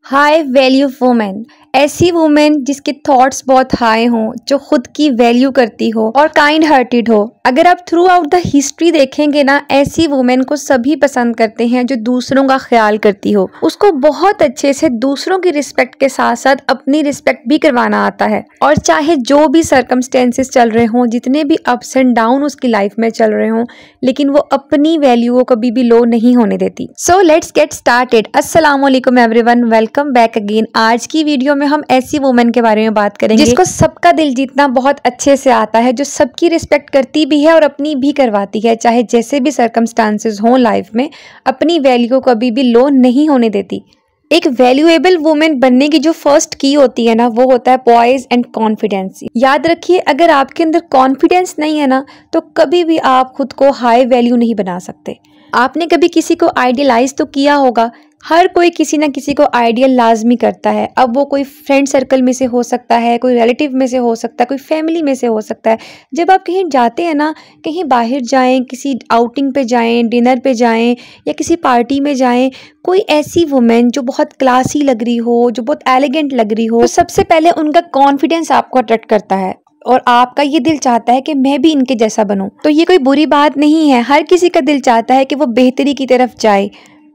High value women, ऐसी women जिसके thoughts बहुत हाई हों, जो खुद की वैल्यू करती हो और काइंड हार्टेड हो। अगर आप थ्रू आउट द हिस्ट्री देखेंगे ना, ऐसी वुमेन को सभी पसंद करते हैं जो दूसरों का ख्याल करती हो। उसको बहुत अच्छे से दूसरों की रिस्पेक्ट के साथ साथ अपनी रिस्पेक्ट भी करवाना आता है। और चाहे जो भी सर्कमस्टेंसेस चल रहे हों, जितने भी अप्स एंड डाउन उसकी लाइफ में चल रहे हों, लेकिन वो अपनी वैल्यू को कभी भी लो नहीं होने देती। So let's get started. अस्सलाम वालेकुम एवरीवन, वेलकम बैक अगेन। आज की वीडियो में हम ऐसी वुमेन के बारे में बात करेंगे जिसको सबका दिल जीतना बहुत अच्छे से आता है, जो सबकी रिस्पेक्ट करती भी है और अपनी भी करवाती है। चाहे जैसे भी सर्कमस्टांसेस हों लाइफ में, अपनी वैल्यू को कभी भी लो नहीं होने देती। एक वैल्यूएबल वुमेन बनने की जो फर्स्ट की होती है ना, वो होता है पॉइज एंड कॉन्फिडेंस। याद रखिए, अगर आपके अंदर कॉन्फिडेंस नहीं है ना, तो कभी भी आप खुद को हाई वैल्यू नहीं बना सकते। आपने कभी किसी को आइडियलाइज तो किया होगा। हर कोई किसी ना किसी को आइडियल लाजमी करता है। अब वो कोई फ्रेंड सर्कल में से हो सकता है, कोई रिलेटिव में से हो सकता है, कोई फैमिली में से हो सकता है। जब आप कहीं जाते हैं ना, कहीं बाहर जाएं, किसी आउटिंग पे जाएं, डिनर पे जाएं या किसी पार्टी में जाएं, कोई ऐसी वुमेन जो बहुत क्लासी लग रही हो, जो बहुत एलिगेंट लग रही हो, तो सबसे पहले उनका कॉन्फिडेंस आपको अट्रैक्ट करता है और आपका ये दिल चाहता है कि मैं भी इनके जैसा बनूं। तो ये कोई बुरी बात नहीं है, हर किसी का दिल चाहता है कि वो बेहतरी की तरफ जाए।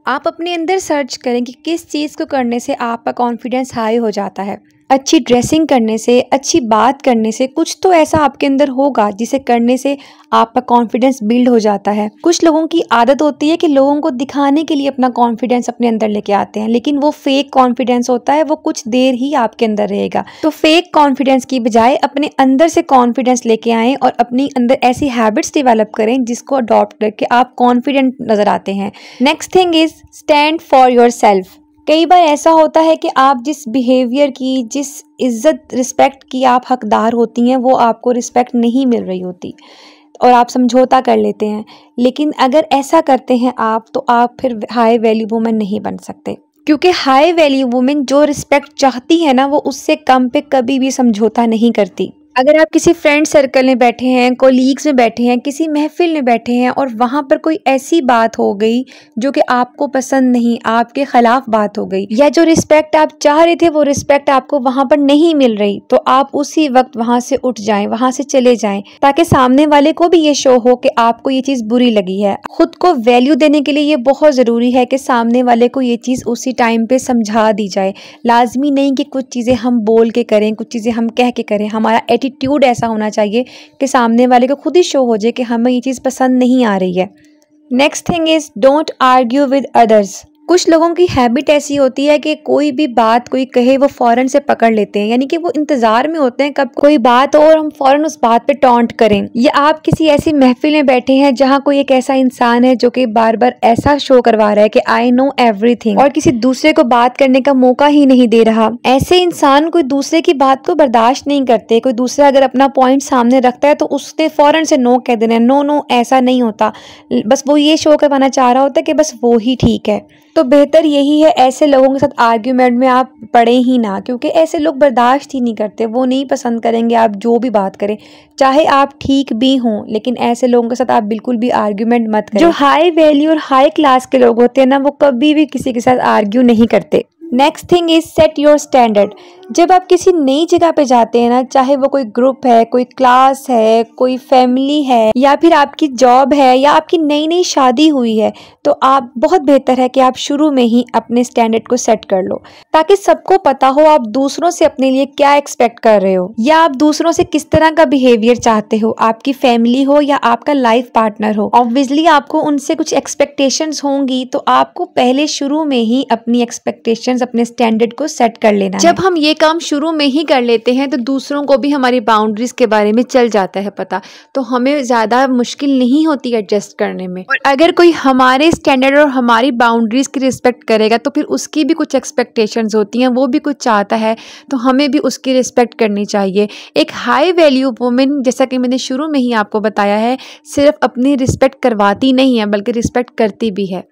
आप अपने अंदर सर्च करें कि किस चीज़ को करने से आपका कॉन्फिडेंस हाई हो जाता है। अच्छी ड्रेसिंग करने से, अच्छी बात करने से, कुछ तो ऐसा आपके अंदर होगा जिसे करने से आपका कॉन्फिडेंस बिल्ड हो जाता है। कुछ लोगों की आदत होती है कि लोगों को दिखाने के लिए अपना कॉन्फिडेंस अपने अंदर लेके आते हैं, लेकिन वो फेक कॉन्फिडेंस होता है, वो कुछ देर ही आपके अंदर रहेगा। तो फेक कॉन्फिडेंस की बजाय अपने अंदर से कॉन्फिडेंस लेके आएं और अपनी अंदर ऐसी हैबिट्स डेवलप करें जिसको अडॉप्ट करके आप कॉन्फिडेंट नजर आते हैं। Next thing is stand for your self. कई बार ऐसा होता है कि आप जिस बिहेवियर की, जिस इज्जत रिस्पेक्ट की आप हकदार होती हैं, वो आपको रिस्पेक्ट नहीं मिल रही होती और आप समझौता कर लेते हैं। लेकिन अगर ऐसा करते हैं आप, तो आप फिर हाई वैल्यू वुमेन नहीं बन सकते, क्योंकि हाई वैल्यू वुमेन जो रिस्पेक्ट चाहती है ना, वो उससे कम पे कभी भी समझौता नहीं करती। अगर आप किसी फ्रेंड सर्कल में बैठे हैं, कोलीग्स में बैठे हैं, किसी महफिल में बैठे हैं और वहाँ पर कोई ऐसी बात हो गई जो कि आपको पसंद नहीं, आपके खिलाफ बात हो गई, या जो रिस्पेक्ट आप चाह रहे थे वो रिस्पेक्ट आपको वहाँ पर नहीं मिल रही, तो आप उसी वक्त वहाँ से उठ जाएं, वहाँ से चले जाएं, ताकि सामने वाले को भी ये शो हो कि आपको ये चीज़ बुरी लगी है। खुद को वैल्यू देने के लिए ये बहुत ज़रूरी है कि सामने वाले को ये चीज़ उसी टाइम पे समझा दी जाए। लाजमी नहीं कि कुछ चीज़ें हम बोल के करें, कुछ चीज़ें हम कह के करें। हमारा एटीट्यूड ऐसा होना चाहिए कि सामने वाले को खुद ही शो हो जाए कि हमें ये चीज़ पसंद नहीं आ रही है। Next thing is don't argue with others. कुछ लोगों की हैबिट ऐसी होती है कि कोई भी बात कोई कहे वो फौरन से पकड़ लेते हैं, यानी कि वो इंतजार में होते हैं कब कोई बात हो और हम फौरन उस बात पे टॉन्ट करें। या आप किसी ऐसी महफिल में बैठे हैं जहां कोई एक ऐसा इंसान है जो कि बार बार ऐसा शो करवा रहा है कि आई नो एवरीथिंग, और किसी दूसरे को बात करने का मौका ही नहीं दे रहा। ऐसे इंसान कोई दूसरे की बात को बर्दाश्त नहीं करते। कोई दूसरा अगर अपना पॉइंट सामने रखता है तो उसने फौरन से नो कह देना, नो नो ऐसा नहीं होता, बस वो ये शो करवाना चाह रहा होता है कि बस वो ही ठीक है। तो बेहतर यही है ऐसे लोगों के साथ आर्ग्यूमेंट में आप पड़े ही ना, क्योंकि ऐसे लोग बर्दाश्त ही नहीं करते। वो नहीं पसंद करेंगे आप जो भी बात करें, चाहे आप ठीक भी हों, लेकिन ऐसे लोगों के साथ आप बिल्कुल भी आर्ग्यूमेंट मत करें। जो हाई वैल्यू और हाई क्लास के लोग होते हैं ना, वो कभी भी किसी के साथ आर्ग्यू नहीं करते। Next thing is set your standard. जब आप किसी नई जगह पे जाते हैं ना, चाहे वो कोई ग्रुप है, कोई क्लास है, कोई फैमिली है, या फिर आपकी जॉब है, या आपकी नई नई शादी हुई है, तो आप बहुत बेहतर है कि आप शुरू में ही अपने स्टैंडर्ड को सेट कर लो, ताकि सबको पता हो आप दूसरों से अपने लिए क्या एक्सपेक्ट कर रहे हो, या आप दूसरों से किस तरह का बिहेवियर चाहते हो। आपकी फैमिली हो या आपका लाइफ पार्टनर हो, ऑब्वियसली आपको उनसे कुछ एक्सपेक्टेशंस होंगी, तो आपको पहले शुरू में ही अपनी एक्सपेक्टेशंस, अपने स्टैंडर्ड को सेट कर लेना है। जब हम ये काम शुरू में ही कर लेते हैं तो दूसरों को भी हमारी बाउंड्रीज के बारे में चल जाता है पता, तो हमें ज्यादा मुश्किल नहीं होती एडजस्ट करने में। और अगर कोई हमारे स्टैंडर्ड और हमारी बाउंड्रीज की रिस्पेक्ट करेगा तो फिर उसकी भी कुछ एक्सपेक्टेशंस होती हैं, वो भी कुछ चाहता है, तो हमें भी उसकी रिस्पेक्ट करनी चाहिए। एक हाई वैल्यू वुमेन, जैसा कि मैंने शुरू में ही आपको बताया है, सिर्फ अपनी रिस्पेक्ट करवाती नहीं है बल्कि रिस्पेक्ट करती भी है।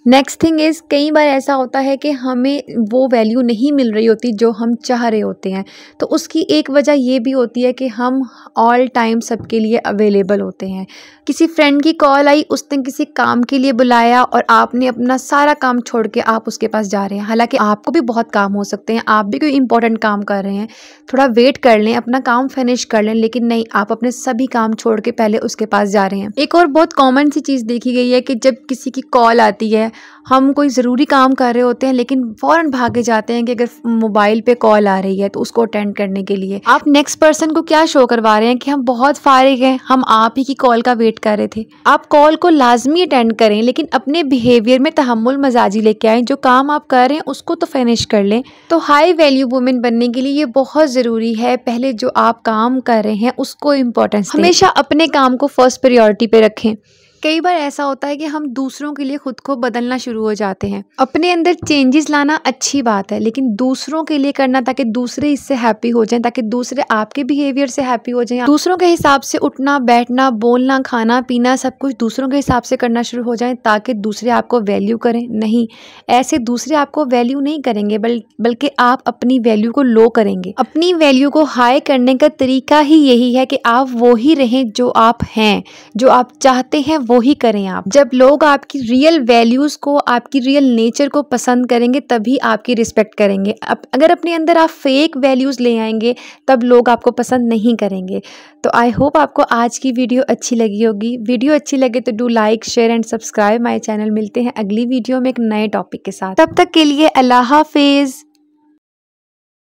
नेक्स्ट थिंग इज़, कई बार ऐसा होता है कि हमें वो वैल्यू नहीं मिल रही होती जो हम चाह रहे होते हैं। तो उसकी एक वजह ये भी होती है कि हम ऑल टाइम सबके लिए अवेलेबल होते हैं। किसी फ्रेंड की कॉल आई, उसने किसी काम के लिए बुलाया और आपने अपना सारा काम छोड़ के आप उसके पास जा रहे हैं। हालांकि आपको भी बहुत काम हो सकते हैं, आप भी कोई इंपॉर्टेंट काम कर रहे हैं, थोड़ा वेट कर लें, अपना काम फिनिश कर लें, लेकिन नहीं, आप अपने सभी काम छोड़ के पहले उसके पास जा रहे हैं। एक और बहुत कॉमन सी चीज़ देखी गई है कि जब किसी की कॉल आती है, हम कोई ज़रूरी काम कर रहे होते हैं लेकिन फ़ौरन भागे जाते हैं कि अगर मोबाइल पे कॉल आ रही है तो उसको अटेंड करने के लिए आप नेक्स्ट पर्सन को क्या शो करवा रहे हैं कि हम बहुत फारिग हैं, हम आप ही की कॉल का वेट कर रहे थे। आप कॉल को लाजमी अटेंड करें, लेकिन अपने बिहेवियर में तहम्मुल मजाजी लेके आएँ। जो काम आप कर रहे हैं उसको तो फिनिश कर लें। तो हाई वैल्यू वुमेन बनने के लिए ये बहुत ज़रूरी है, पहले जो आप काम कर रहे हैं उसको इम्पोर्टेंस दें। हमेशा अपने काम को फर्स्ट प्रायोरिटी पे रखें। कई बार ऐसा होता है कि हम दूसरों के लिए खुद को बदलना शुरू हो जाते हैं। अपने अंदर चेंजेस लाना अच्छी बात है, लेकिन दूसरों के लिए करना ताकि दूसरे इससे हैप्पी हो जाएं, ताकि दूसरे आपके बिहेवियर से हैप्पी हो जाएं। दूसरों के हिसाब से उठना बैठना बोलना खाना पीना सब कुछ दूसरों के हिसाब से करना शुरू हो जाएं ताकि दूसरे आपको वैल्यू करें। नहीं, ऐसे दूसरे आपको वैल्यू नहीं करेंगे, बल्कि आप अपनी वैल्यू को लो करेंगे। अपनी वैल्यू को हाई करने का तरीका ही यही है कि आप वो ही रहें जो आप हैं, जो आप चाहते हैं वो ही करें आप। जब लोग आपकी रियल वैल्यूज़ को, आपकी रियल नेचर को पसंद करेंगे तभी आपकी रिस्पेक्ट करेंगे। अगर अपने अंदर आप फेक वैल्यूज़ ले आएंगे तब लोग आपको पसंद नहीं करेंगे। तो आई होप आपको आज की वीडियो अच्छी लगी होगी। वीडियो अच्छी लगे तो do like share and subscribe my channel. मिलते हैं अगली वीडियो में एक नए टॉपिक के साथ। तब तक के लिए अल्लाह हाफिज़।